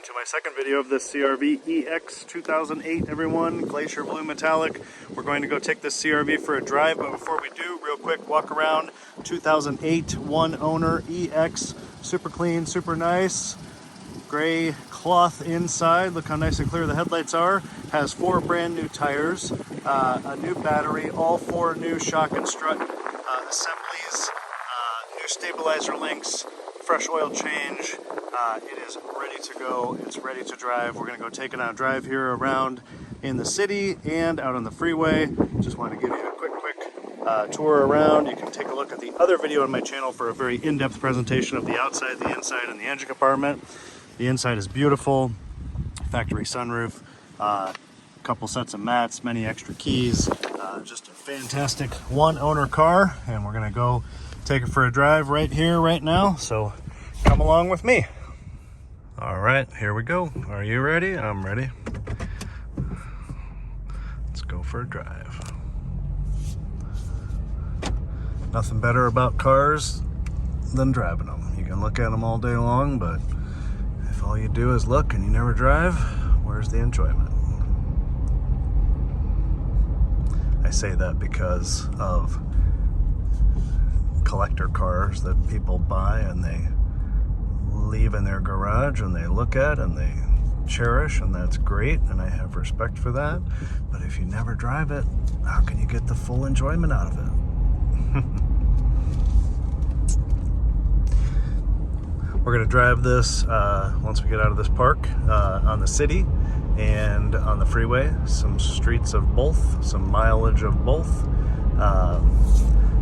welcome to my second video of this CR-V EX 2008, everyone. Glacier Blue Metallic. We're going to go take this CR-V for a drive, but before we do, real quick walk around. 2008, one owner, EX, super clean, super nice. Gray cloth inside, look how nice and clear the headlights are. Has 4 brand new tires, a new battery, all 4 new shock and strut assemblies, new stabilizer links, fresh oil change. It is ready to go, it's ready to drive. We're gonna go take it on a drive here around in the city and out on the freeway. Just want to give you a quick tour around. You can take a look at the other video on my channel for a very in-depth presentation of the outside, the inside, and the engine compartment. The inside is beautiful, factory sunroof, couple sets of mats, many extra keys, just a fantastic one owner car, and we're gonna go take it for a drive right here, right now, so come along with me. All right, here we go. Are you ready? I'm ready. Let's go for a drive. Nothing better about cars than driving them. You can look at them all day long, but if all you do is look and you never drive, where's the enjoyment? I say that because of collector cars that people buy and they leave in their garage and they look at and they cherish, and that's great, and I have respect for that. But if you never drive it, how can you get the full enjoyment out of it? We're gonna drive this once we get out of this park on the city and on the freeway, some streets of both, some mileage of both.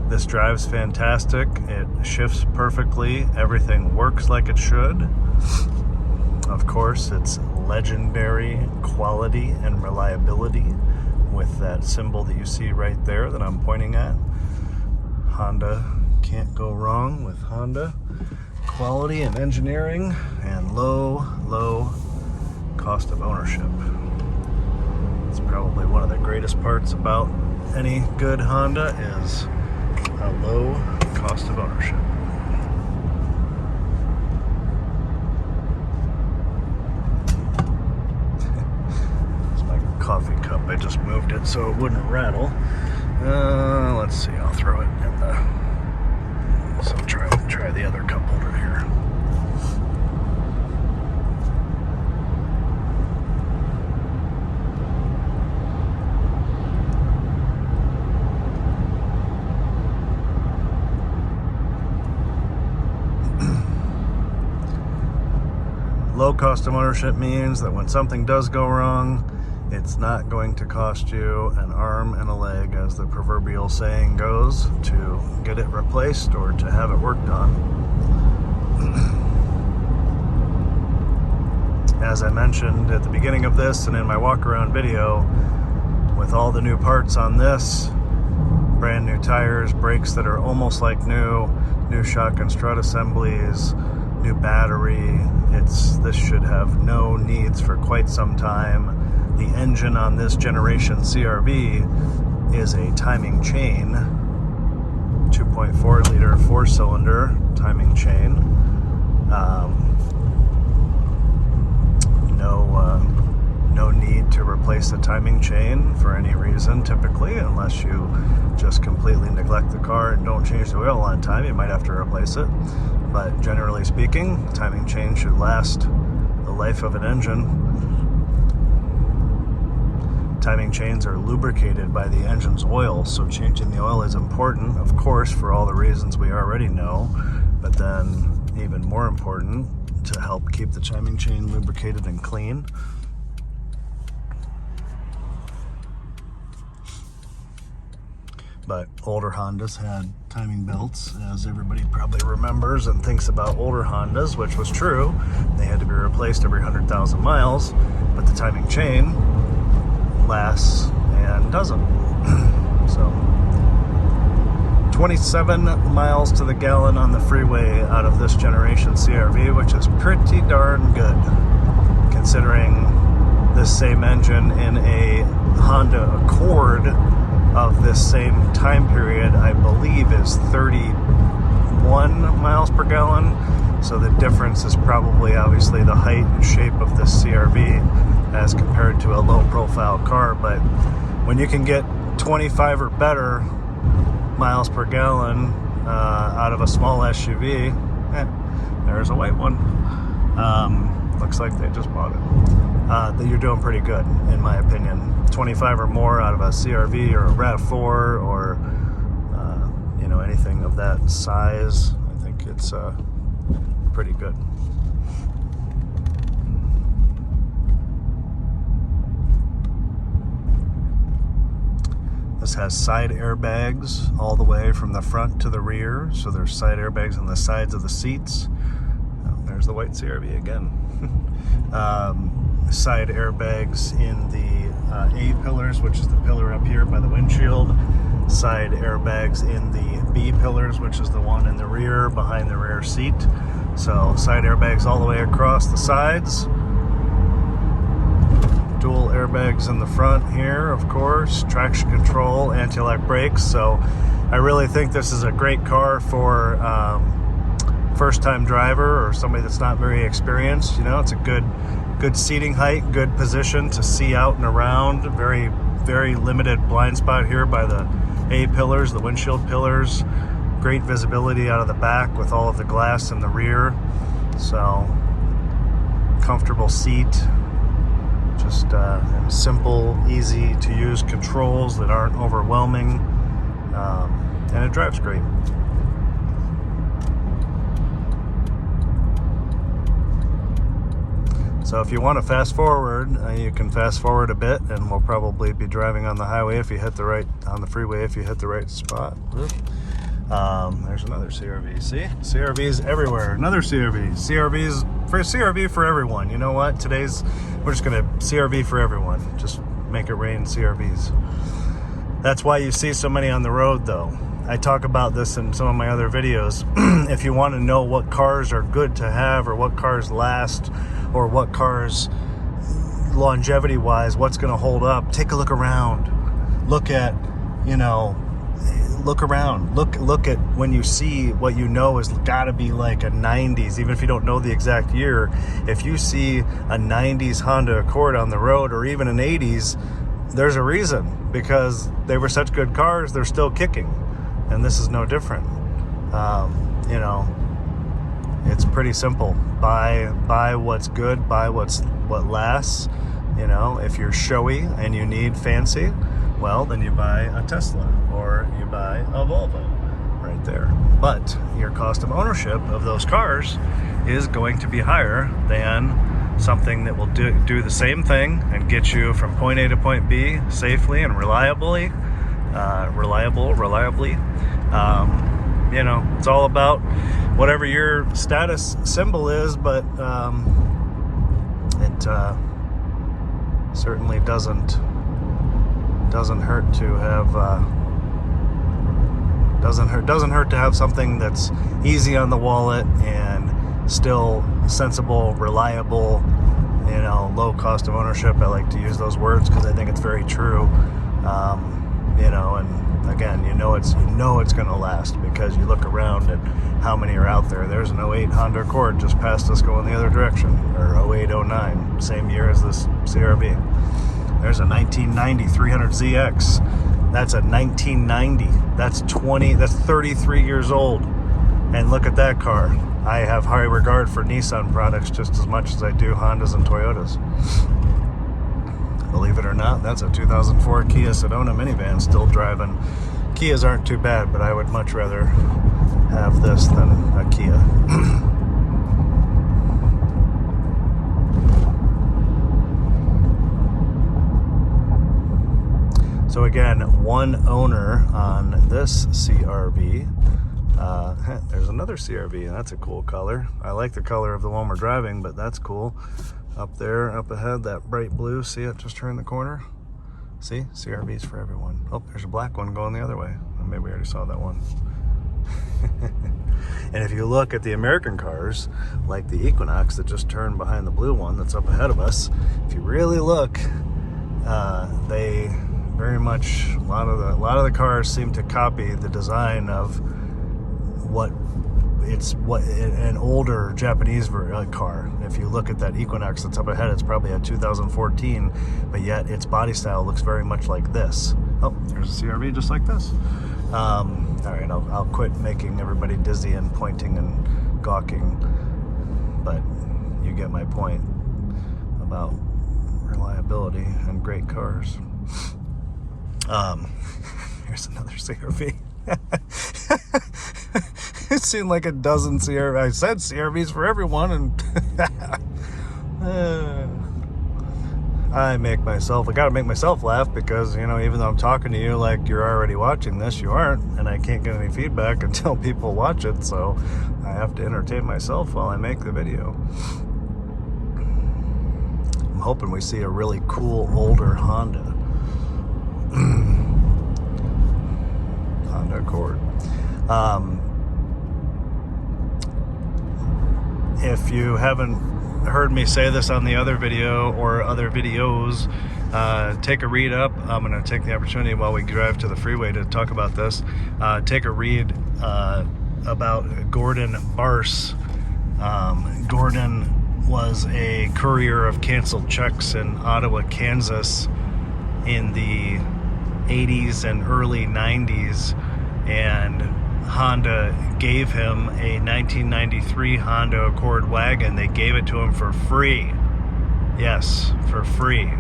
This drive's fantastic. It shifts perfectly. Everything works like it should. Of course, it's legendary quality and reliability with that symbol that you see right there that I'm pointing at. Honda, can't go wrong with Honda. Quality and engineering and low cost of ownership. It's probably one of the greatest parts about any good Honda is a low cost of ownership. It's my coffee cup. I just moved it so it wouldn't rattle. Let's see, I'll throw it in the... So try the other cup holder here. Low cost of ownership means that when something does go wrong, it's not going to cost you an arm and a leg, as the proverbial saying goes, to get it replaced or to have it worked on. As I mentioned at the beginning of this and in my walk around video, with all the new parts on this, brand new tires, brakes that are almost like new shock and strut assemblies, new battery, this should have no needs for quite some time. The engine on this generation CR-V is a timing chain, 2.4 liter 4-cylinder timing chain. No need to replace the timing chain for any reason, typically, unless you just completely neglect the car and don't change the oil on time. You might have to replace it, but generally speaking, timing chain should last the life of an engine. Timing chains are lubricated by the engine's oil, so changing the oil is important, of course, for all the reasons we already know, but then even more important, to help keep the timing chain lubricated and clean. But older Hondas had timing belts, as everybody probably remembers and thinks about older Hondas, which was true. They had to be replaced every 100,000 miles, but the timing chain lasts and doesn't. So 27 miles to the gallon on the freeway out of this generation CR-V, which is pretty darn good considering this same engine in a Honda Accord of this same time period, I believe, is 31 miles per gallon. So the difference is probably obviously the height and shape of this CRV as compared to a low profile car. But when you can get 25 or better miles per gallon out of a small SUV, there's a white one. Looks like they just bought it. That you're doing pretty good, in my opinion. 25 or more out of a CRV or a RAV4 or you know, anything of that size. I think it's pretty good. This has side airbags all the way from the front to the rear. So there's side airbags on the sides of the seats. Oh, there's the white CRV again. Side airbags in the A-pillars, which is the pillar up here by the windshield. Side airbags in the B-pillars, which is the one in the rear behind the rear seat. So side airbags all the way across the sides. Dual airbags in the front here, of course. Traction control, anti-lock brakes. So I really think this is a great car for first-time driver or somebody that's not very experienced. You know, it's a good seating height, good position to see out and around. Very, very limited blind spot here by the A-pillars, the windshield pillars. Great visibility out of the back with all of the glass in the rear. So comfortable seat. Just simple, easy to use controls that aren't overwhelming. And it drives great. So if you want to fast forward, you can fast forward a bit, and we'll probably be driving on the highway if you hit the right, on the freeway if you hit the right spot. There's another CRV. See? CRVs everywhere. Another CRV. CRV for everyone. You know what? We're just going to CRV for everyone. Just make it rain CRVs. That's why you see so many on the road, though. I talk about this in some of my other videos. If you want to know what cars are good to have, or what cars last, or what cars longevity wise, what's going to hold up, take a look around. Look at, you know, look around. Look at when you see what you know has got to be like a 90s, even if you don't know the exact year. If you see a 90s Honda Accord on the road, or even an 80s, there's a reason, because they were such good cars, they're still kicking. And this is no different. You know, it's pretty simple. Buy what's good, buy what lasts. You know, if you're showy and you need fancy, well, then you buy a Tesla or you buy a Volvo right there. But your cost of ownership of those cars is going to be higher than something that will do the same thing and get you from point A to point B safely and reliably. You know, it's all about whatever your status symbol is, but it certainly doesn't hurt to have doesn't hurt to have something that's easy on the wallet and still sensible, reliable, you know, low cost of ownership. I like to use those words because I think it's very true. You know, and again, you know it's going to last because you look around at how many are out there. There's an 08 Honda Accord just passed us going the other direction, or 08, 09, same year as this CRV. There's a 1990 300ZX. That's a 1990. That's 33 years old. And look at that car. I have high regard for Nissan products just as much as I do Hondas and Toyotas. Believe it or not, that's a 2004 Kia Sedona minivan still driving. Kias aren't too bad, but I would much rather have this than a Kia. So again, one owner on this CRV. There's another CRV, and that's a cool color. I like the color of the one we're driving, but that's cool. Up there, up ahead, that bright blue. See it just turn the corner? See? CRV's for everyone. Oh, there's a black one going the other way. Oh, maybe we already saw that one. And if you look at the American cars, like the Equinox that just turned behind the blue one that's up ahead of us, if you really look, they very much, a lot of the cars seem to copy the design of what it's what an older Japanese car. If you look at that Equinox that's up ahead, it's probably a 2014, but yet its body style looks very much like this. Oh, there's a CRV just like this. All right, I'll quit making everybody dizzy and pointing and gawking, but you get my point about reliability and great cars. Here's another CRV. It seemed like a dozen CRVs. I said CRVs for everyone, and I gotta make myself laugh because, you know, even though I'm talking to you like you're already watching this, you aren't, and I can't get any feedback until people watch it, so I have to entertain myself while I make the video. I'm hoping we see a really cool older Honda. Honda Accord. If you haven't heard me say this on the other video or other videos, take a read up. I'm going to take the opportunity while we drive to the freeway to talk about this. Take a read about Gordon Barse. Gordon was a courier of canceled checks in Ottawa, Kansas in the 80s and early 90s, and Honda gave him a 1993 Honda Accord wagon. They gave it to him for free. Yes, for free.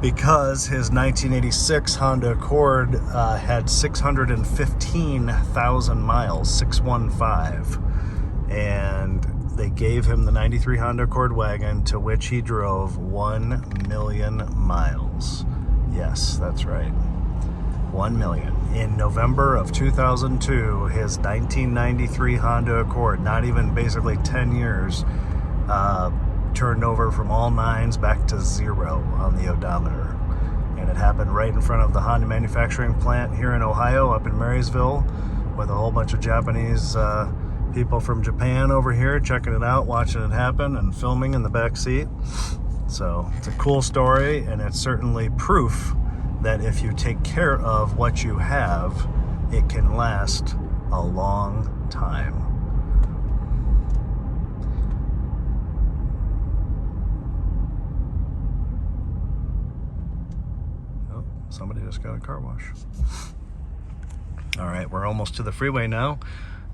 Because his 1986 Honda Accord had 615,000 miles, 615. And they gave him the 93 Honda Accord wagon, to which he drove 1 million miles. Yes, that's right. 1 million. In November of 2002, his 1993 Honda Accord, not even basically 10 years, turned over from all nines back to 0 on the odometer. And it happened right in front of the Honda manufacturing plant here in Ohio, up in Marysville, with a whole bunch of Japanese people from Japan over here checking it out, watching it happen, and filming in the back seat. So it's a cool story, and it's certainly proof that if you take care of what you have, it can last a long time. Oh, somebody just got a car wash. All right, we're almost to the freeway now.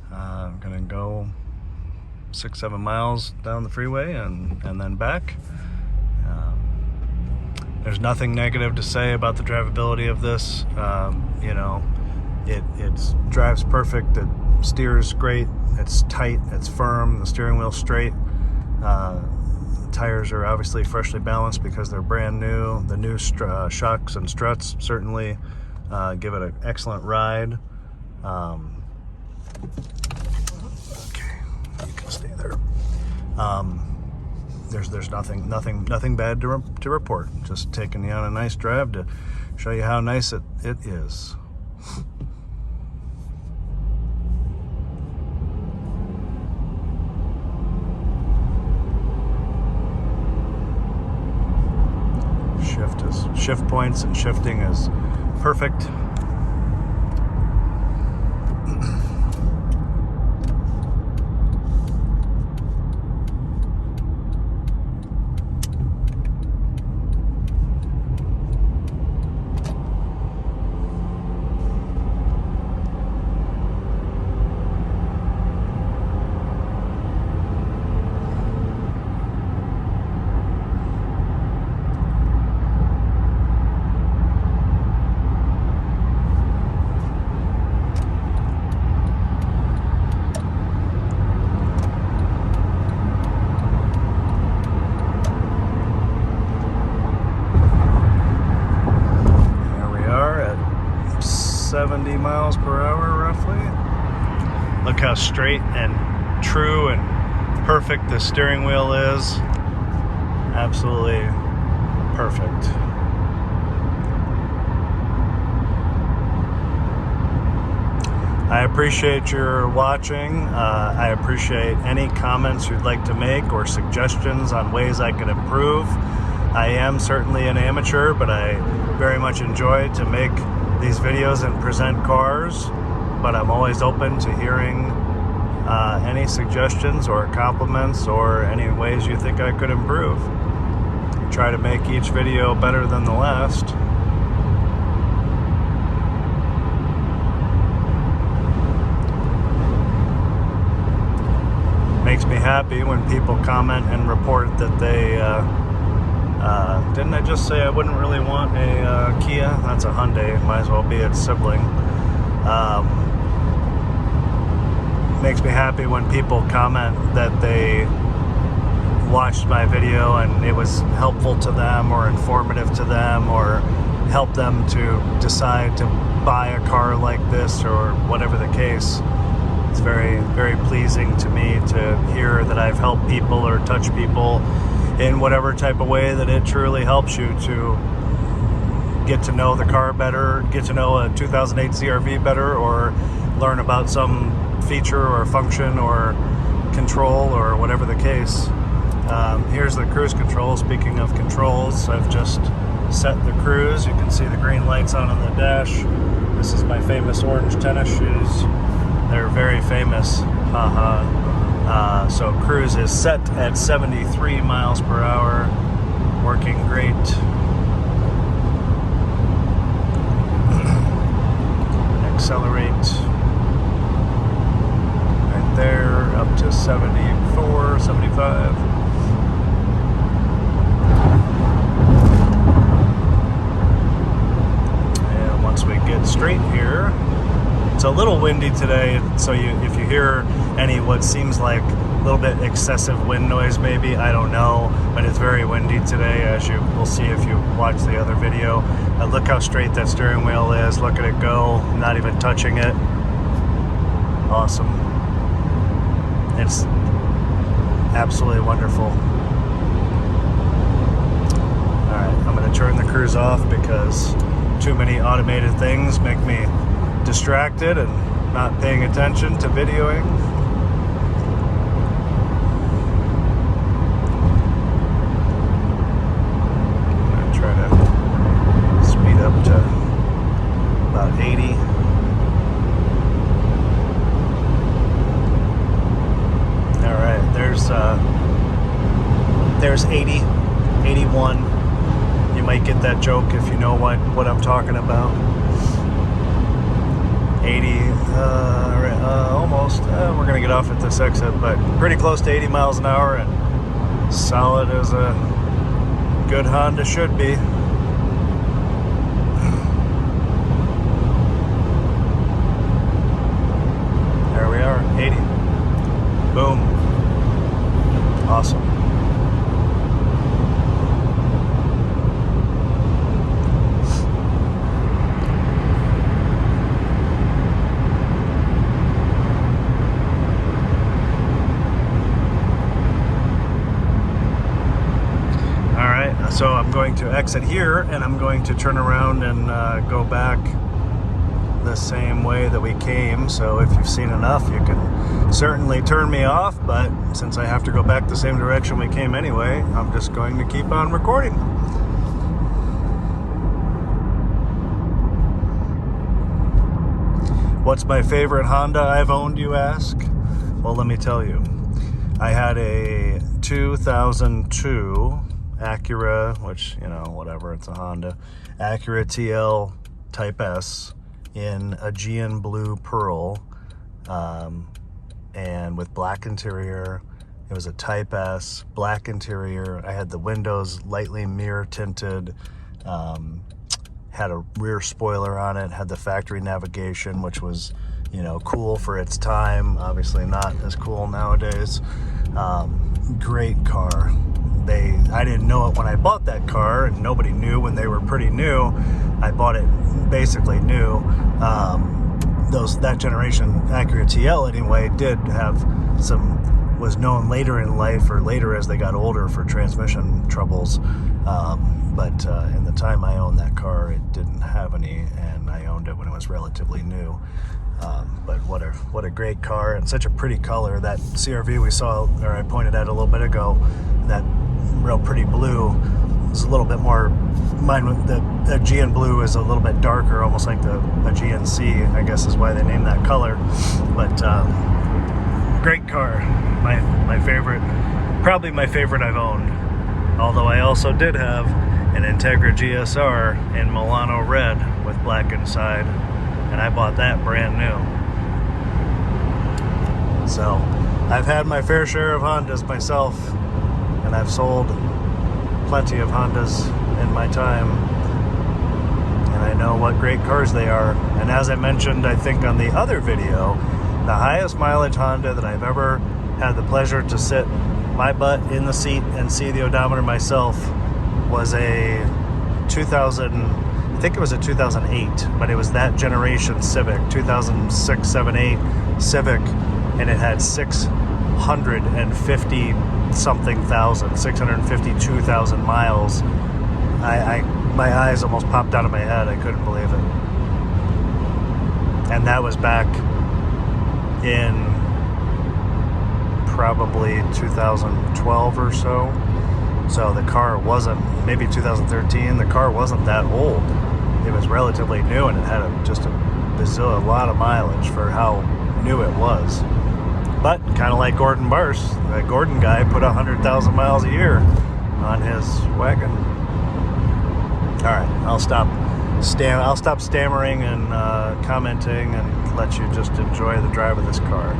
I'm gonna go 6-7 miles down the freeway and then back. There's nothing negative to say about the drivability of this. You know, it drives perfect. It steers great. It's tight. It's firm. The steering wheel's straight. The tires are obviously freshly balanced because they're brand new. The new shocks and struts certainly give it an excellent ride. Okay, you can stay there. There's nothing bad to report. Just taking you on a nice drive to show you how nice it is. Shift points and shifting is perfect. There we are at 70 miles per hour roughly. Look how straight and true and perfect the steering wheel is. Absolutely perfect. I appreciate your watching. I appreciate any comments you'd like to make or suggestions on ways I can improve. I am certainly an amateur, but I very much enjoy to make these videos and present cars. But I'm always open to hearing any suggestions or compliments or any ways you think I could improve. Try to make each video better than the last. Makes me happy when people comment and report that they didn't I just say I wouldn't really want a Kia? That's a Hyundai, might as well be its sibling. Makes me happy when people comment that they watched my video and it was helpful to them or informative to them or helped them to decide to buy a car like this or whatever the case. It's very, very pleasing to me to hear that I've helped people or touched people in whatever type of way that it truly helps you to get to know the car better, get to know a 2008 CR-V better, or learn about some feature or function or control or whatever the case. Here's the cruise control. Speaking of controls, I've just set the cruise. You can see the green lights on the dash. This is my famous orange tennis shoes. They're very famous. So cruise is set at 73 miles per hour. Working great. Accelerate. Right there, up to 74, 75. And once we get straight here, it's a little windy today, so if you hear any what seems like a little bit excessive wind noise maybe, I don't know, but it's very windy today, as you will see if you watch the other video. Look how straight that steering wheel is. Look at it go. I'm not even touching it. Awesome. It's absolutely wonderful. Alright, I'm going to turn the cruise off because too many automated things make me distracted and not paying attention to videoing. I'm going to try to speed up to about 80. Alright, there's 80, 81. You might get that joke if you know what I'm talking about. 80, almost. We're gonna get off at this exit, but pretty close to 80 miles an hour and solid as a good Honda should be. There we are, 80. Boom. Awesome. So I'm going to exit here and I'm going to turn around and go back the same way that we came. So if you've seen enough, you can certainly turn me off, but since I have to go back the same direction we came anyway, I'm just going to keep on recording. What's my favorite Honda I've owned, you ask? Well, let me tell you. I had a 2002 Acura, which, you know, whatever, it's a Honda, Acura TL Type S in Aegean blue pearl, and with black interior. It was a Type S, black interior. I had the windows lightly mirror tinted, had a rear spoiler on it, had the factory navigation, which was, you know, cool for its time. Obviously not as cool nowadays. Great car. I didn't know it when I bought that car, and nobody knew when they were pretty new. I bought it basically new. That generation Acura TL anyway did have was known later in life or later as they got older for transmission troubles. But in the time I owned that car, it didn't have any, and I owned it when it was relatively new. But what a great car, and such a pretty color. That CR-V we saw, or I pointed at a little bit ago, that real pretty blue is a little bit more, the Aegean blue is a little bit darker, almost like the Aegean Sea, I guess is why they named that color. But great car. My favorite, probably my favorite I've owned. Although I also did have an Integra GSR in Milano red with black inside, and I bought that brand new. So I've had my fair share of Hondas myself, and I've sold plenty of Hondas in my time, and I know what great cars they are. And as I mentioned, I think on the other video, the highest mileage Honda that I've ever had the pleasure to sit my butt in the seat and see the odometer myself was a 2000, I think it was a 2008, but it was that generation Civic, 2006, 7, 8 Civic, and it had 650 something thousand, 652,000 miles. My eyes almost popped out of my head. I couldn't believe it. And that was back in probably 2012 or so. So the car wasn't, maybe 2013, the car wasn't that old. It was relatively new, and it had a lot of mileage for how new it was. But kind of like Gordon Barse, the Gordon guy put 100,000 miles a year on his wagon. All right, I'll stop stammering and commenting and let you just enjoy the drive of this car.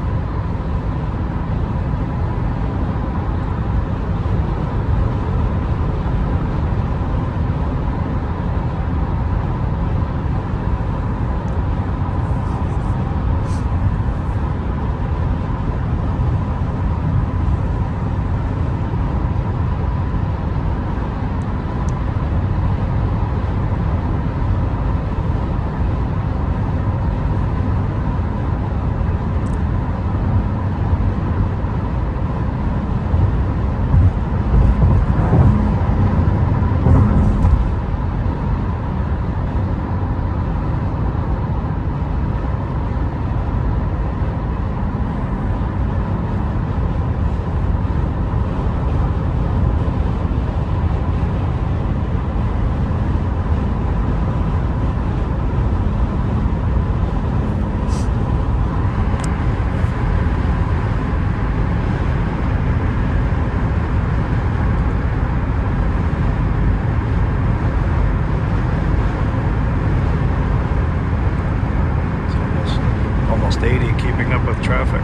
Almost 80, keeping up with traffic.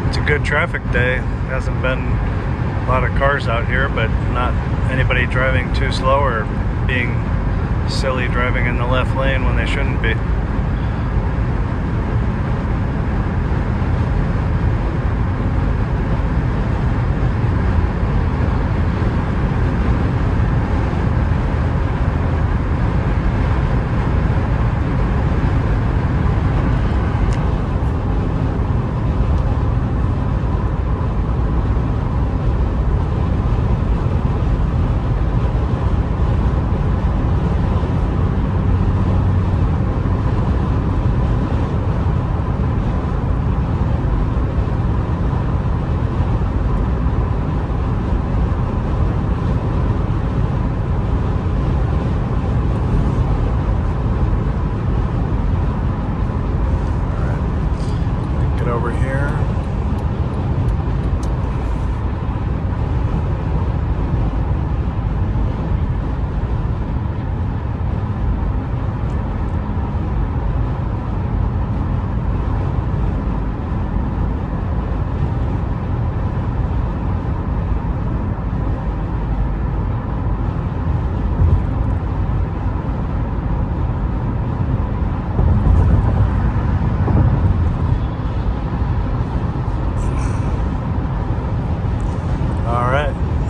It's a good traffic day. Hasn't been a lot of cars out here, but not anybody driving too slow or being silly driving in the left lane when they shouldn't be. Over here.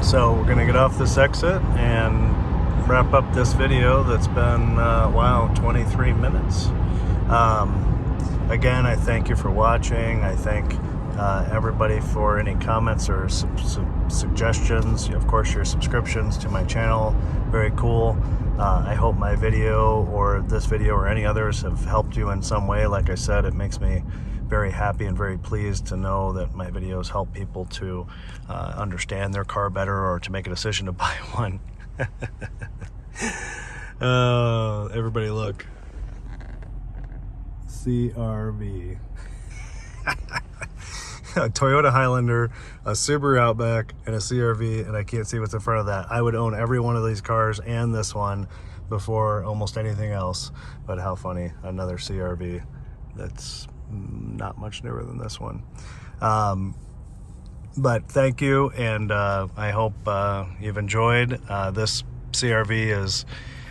So we're gonna get off this exit and wrap up this video that's been, wow, 23 minutes. Again, I thank you for watching. I thank everybody for any comments or suggestions. Of course, your subscriptions to my channel, very cool. I hope my video or this video or any others have helped you in some way. Like I said, it makes me very happy and very pleased to know that my videos help people to understand their car better or to make a decision to buy one. Everybody look. CRV. a Toyota Highlander, a Subaru Outback, and a CRV, and I can't see what's in front of that. I would own every one of these cars and this one before almost anything else. But how funny, another CRV that's not much newer than this one. But thank you, and I hope you've enjoyed. This CRV is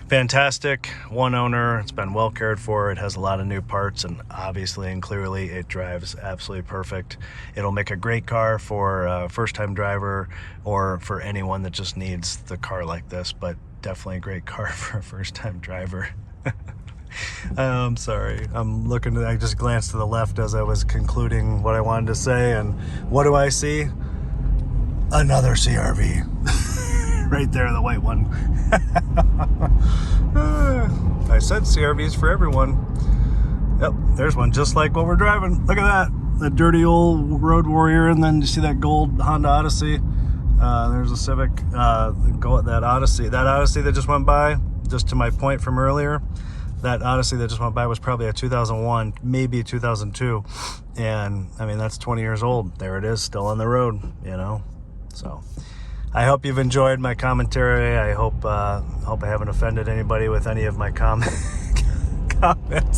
fantastic, one owner, it's been well cared for, it has a lot of new parts, and obviously and clearly it drives absolutely perfect. It'll make a great car for a first-time driver or for anyone that just needs the car like this, but definitely a great car for a first-time driver. I'm sorry, I just glanced to the left as I was concluding what I wanted to say, and what do I see? Another CRV. Right there, the white one. I said CRVs for everyone. Yep, there's one just like what we're driving. Look at that. The dirty old Road Warrior, and then you see that gold Honda Odyssey. There's a Civic. That Odyssey that just went by, just to my point from earlier, that Odyssey that just went by was probably a 2001, maybe 2002. And I mean, that's 20 years old. There it is, still on the road, you know? So I hope you've enjoyed my commentary. I hope I haven't offended anybody with any of my comments.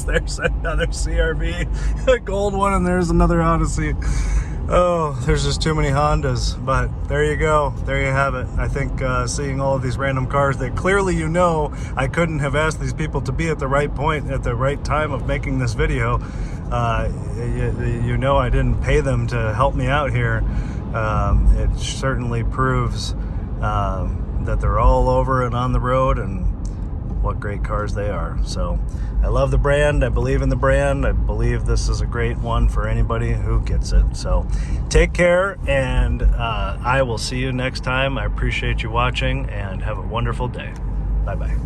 There's another CRV, a gold one, and there's another Odyssey. Oh, there's just too many Hondas. But there you go. There you have it. I think seeing all of these random cars that clearly, you know, I couldn't have asked these people to be at the right point at the right time of making this video. You know, I didn't pay them to help me out here. It certainly proves that they're all over and on the road, and what great cars they are. So I love the brand. I believe in the brand. I believe this is a great one for anybody who gets it. So take care, and I will see you next time. I appreciate you watching, and have a wonderful day. Bye-bye.